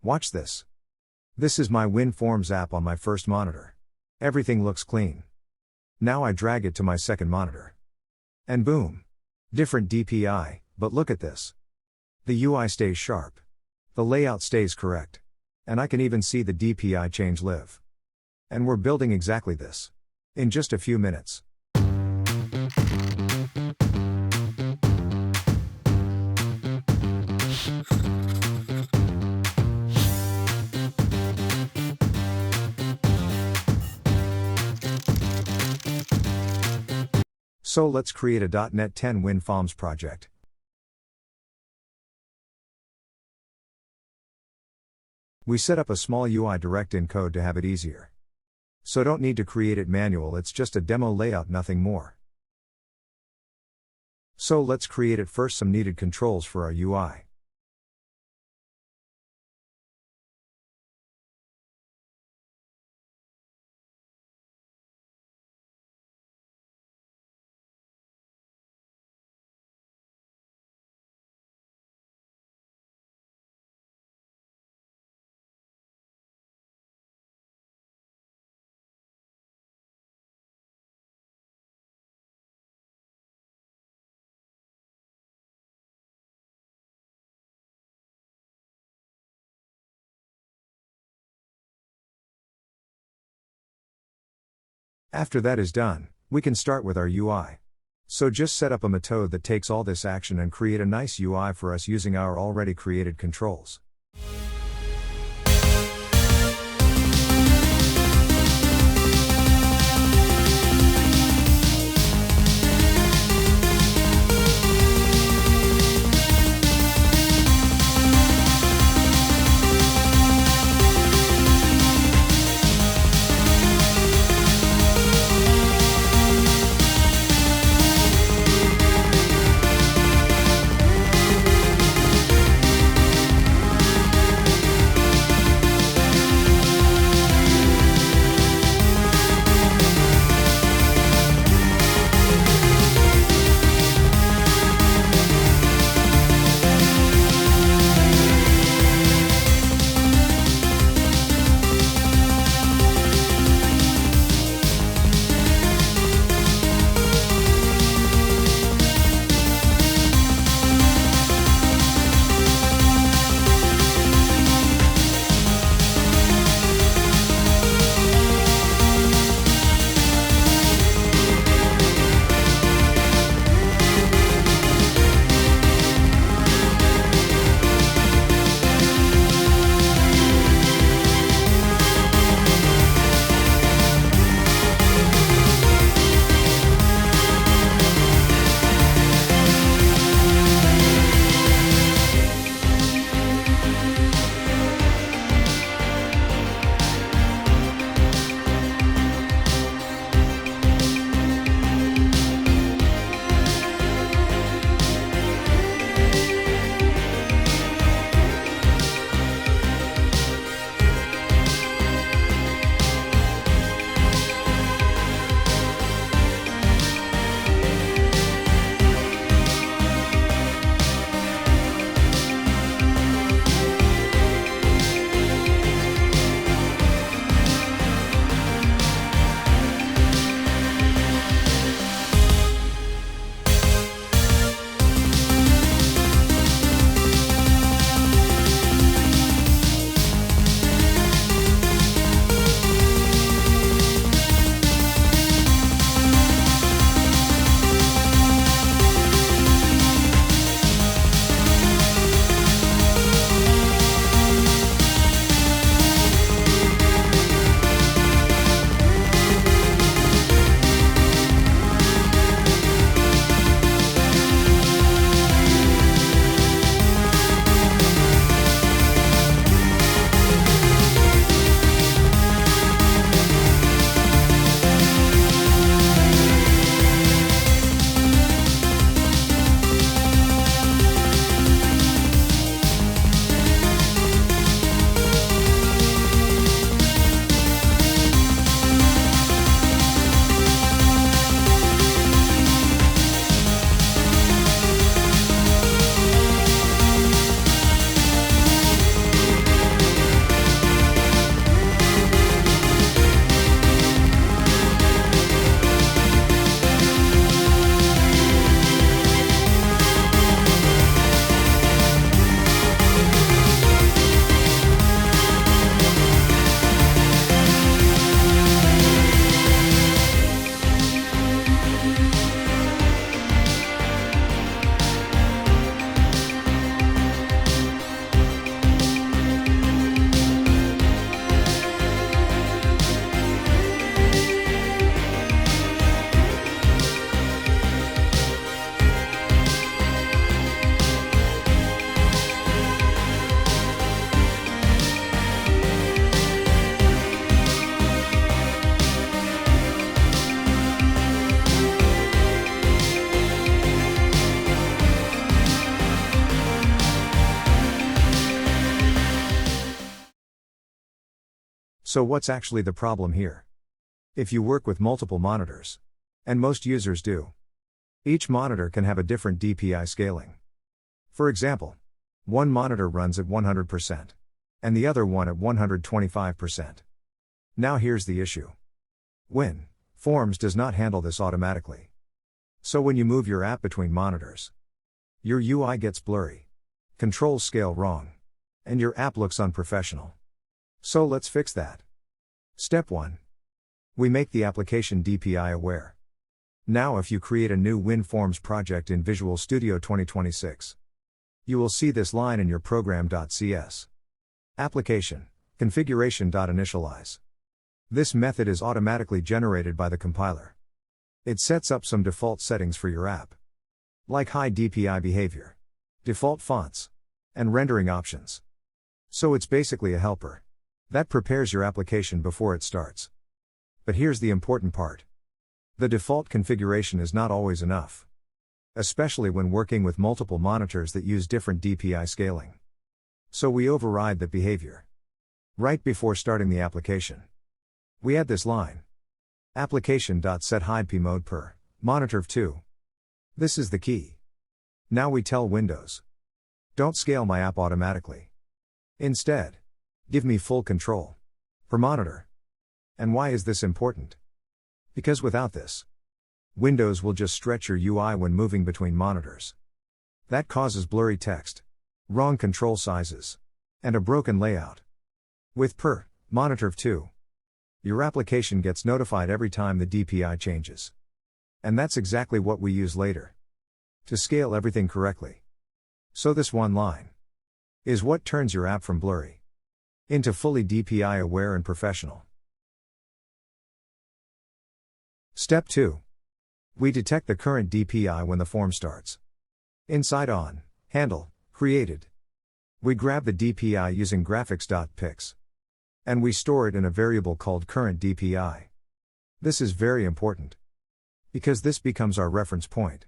Watch this. This is my WinForms app on my first monitor. Everything looks clean. Now I drag it to my second monitor. And boom! Different DPI, but look at this. The UI stays sharp. The layout stays correct. And I can even see the DPI change live. And we're building exactly this. In just a few minutes. So let's create a .NET 10 WinForms project. We set up a small UI direct in code to have it easier. So don't need to create it manual, it's just a demo layout, nothing more. So let's create at first some needed controls for our UI. After that is done, we can start with our UI. So just set up a method that takes all this action and create a nice UI for us using our already created controls. So what's actually the problem here? If you work with multiple monitors, and most users do, each monitor can have a different DPI scaling. For example, one monitor runs at 100%, and the other one at 125%. Now here's the issue. WinForms does not handle this automatically. So when you move your app between monitors, your UI gets blurry, controls scale wrong, and your app looks unprofessional. So let's fix that. Step 1. We make the application DPI aware. Now if you create a new WinForms project in Visual Studio 2026, you will see this line in your program.cs. Application configuration.initialize. This method is automatically generated by the compiler. It sets up some default settings for your app, like high DPI behavior, default fonts, and rendering options. So it's basically a helper that prepares your application before it starts. But here's the important part. The default configuration is not always enough, especially when working with multiple monitors that use different DPI scaling. So we override that behavior right before starting the application. We add this line. Application.setHidePmode per monitor 2. This is the key. Now we tell Windows, don't scale my app automatically. Instead, give me full control per monitor. And why is this important? Because without this, Windows will just stretch your UI when moving between monitors. That causes blurry text, wrong control sizes, and a broken layout. With Per-Monitor 2, your application gets notified every time the DPI changes. And that's exactly what we use later to scale everything correctly. So this one line is what turns your app from blurry into fully DPI aware and professional. Step 2. We detect the current DPI when the form starts. Inside on handle created, we grab the DPI using graphics.pix, and we store it in a variable called current DPI. This is very important, because this becomes our reference point.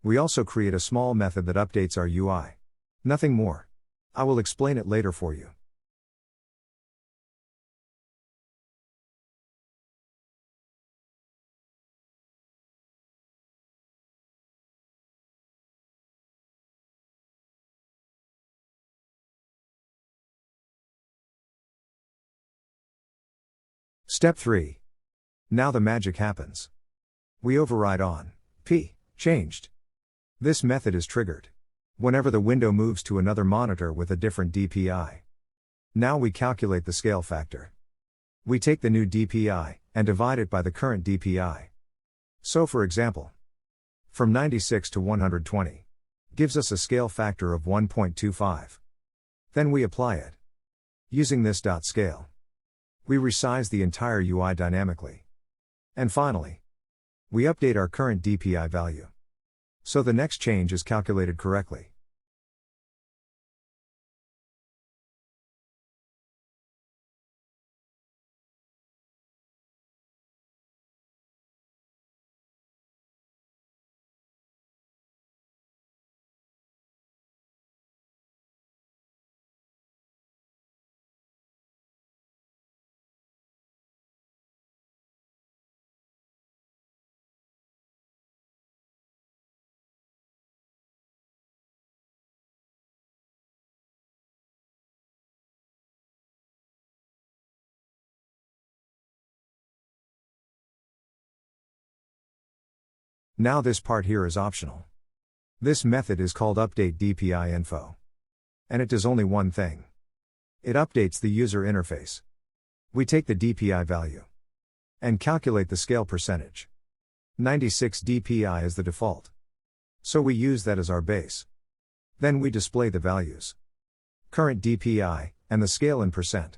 We also create a small method that updates our UI. Nothing more. I will explain it later for you. Step 3. Now the magic happens. We override on P changed. This method is triggered whenever the window moves to another monitor with a different DPI. Now we calculate the scale factor. We take the new DPI and divide it by the current DPI. So for example, from 96 to 120 gives us a scale factor of 1.25. Then we apply it. Using this .scale, we resize the entire UI dynamically. And finally, we update our current DPI value, so the next change is calculated correctly. Now this part here is optional. This method is called update DPI info. And it does only one thing. It updates the user interface. We take the DPI value and calculate the scale percentage. 96 DPI is the default, so we use that as our base. Then we display the values. current DPI, and the scale in percent.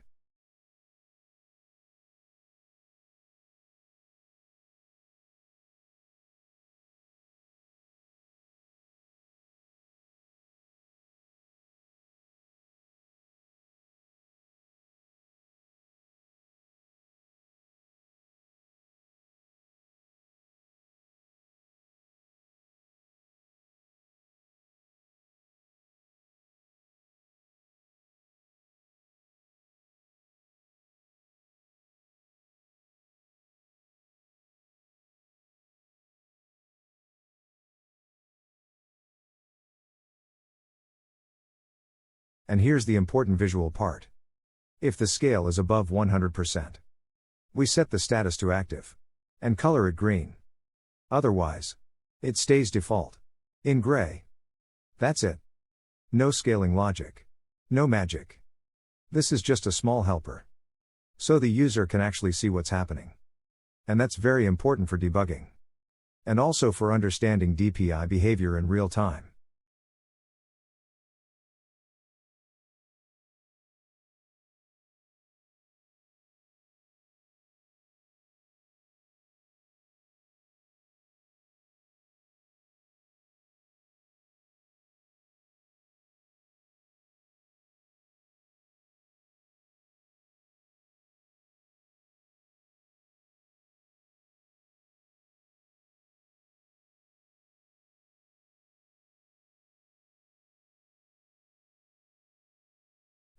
And here's the important visual part. If the scale is above 100%, we set the status to active and color it green. Otherwise, it stays default in gray. That's it. No scaling logic. No magic. This is just a small helper, so the user can actually see what's happening. And that's very important for debugging. And also for understanding DPI behavior in real time.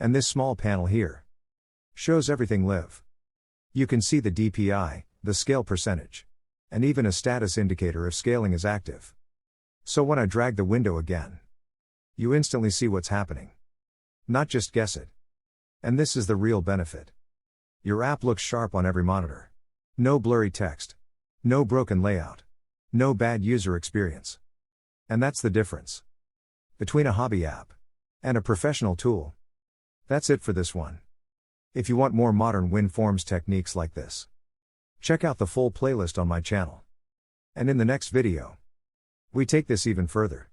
And this small panel here shows everything live. You can see the DPI, the scale percentage, and even a status indicator if scaling is active. So when I drag the window again, you instantly see what's happening. Not just guess it. And this is the real benefit. Your app looks sharp on every monitor. No blurry text. No broken layout. No bad user experience. And that's the difference between a hobby app and a professional tool. That's it for this one. If you want more modern WinForms techniques like this, check out the full playlist on my channel. And in the next video, we take this even further.